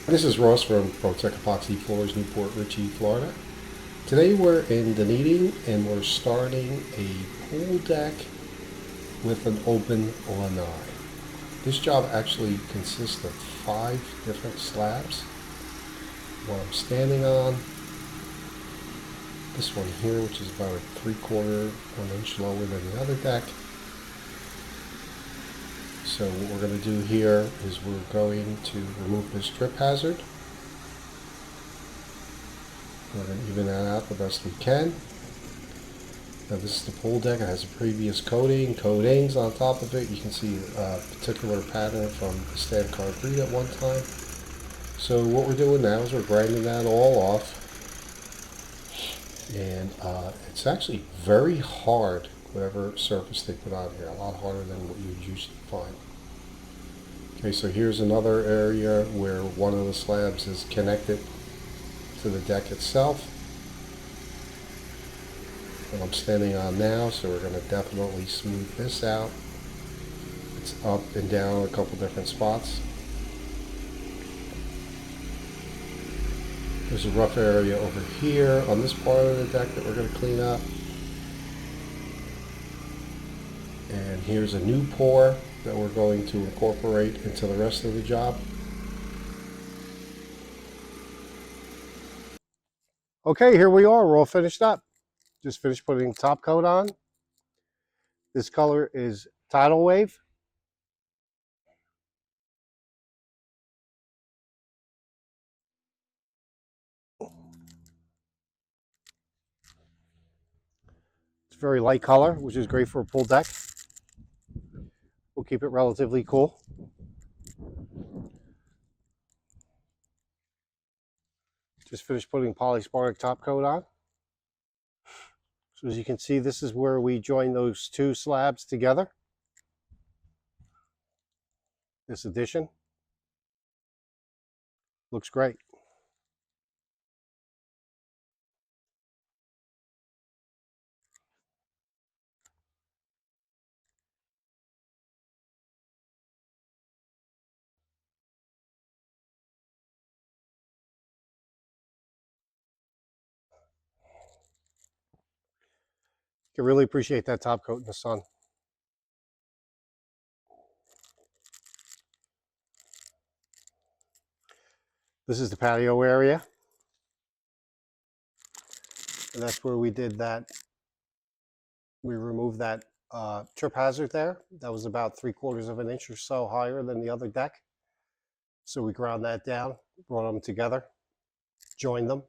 This is Ross from ProTech Epoxy Floors, Newport Richey, Florida. Today we're in Dunedin and we're starting a pool deck with an open lanai. This job actually consists of 5 different slabs. What I'm standing on, this one here, which is about a 3/4, 1 inch lower than the other deck. So what we're going to do here is we're going to remove this drip hazard. We're going to even that out the best we can. Now this is the pool deck. It has a previous coatings on top of it. You can see a particular pattern from the stamped concrete at one time. So what we're doing now is we're grinding that all off. And it's actually very hard, whatever surface they put on here, a lot harder than what you would usually find. Okay, so here's another area where one of the slabs is connected to the deck itself. And I'm standing on now, so we're going to definitely smooth this out. It's up and down a couple different spots. There's a rough area over here on this part of the deck that we're going to clean up. And here's a new pour that we're going to incorporate into the rest of the job. Okay, here we are. We're all finished up. Just finished putting top coat on. This color is Tidal Wave. It's a very light color, which is great for a pool deck. We'll keep it relatively cool. Just finished putting polyspartic top coat on. So as you can see, this is where we join those 2 slabs together. This addition looks great. You can really appreciate that top coat in the sun. This is the patio area. And that's where we did that. We removed that trip hazard there. That was about 3/4 of an inch or so higher than the other deck. So we ground that down, brought them together, joined them.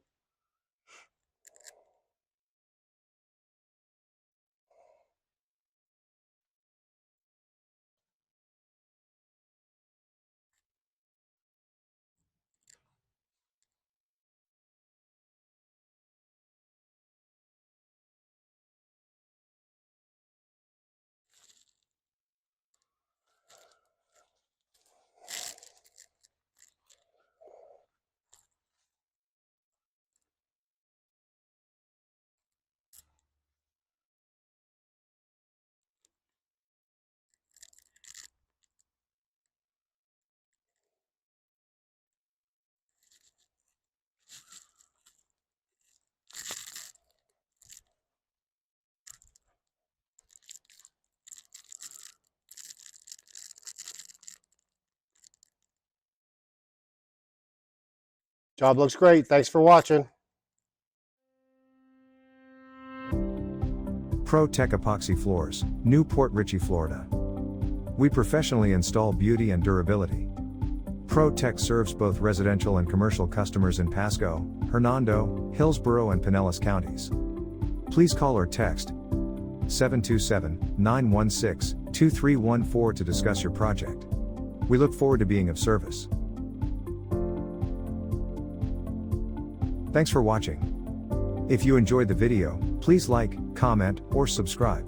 Job looks great. Thanks for watching. ProTech Epoxy Floors, Newport Richey, Florida. We professionally install beauty and durability. ProTech serves both residential and commercial customers in Pasco, Hernando, Hillsborough and Pinellas counties. Please call or text 727-916-2314 to discuss your project. We look forward to being of service. Thanks for watching. If you enjoyed the video, please like, comment, or subscribe.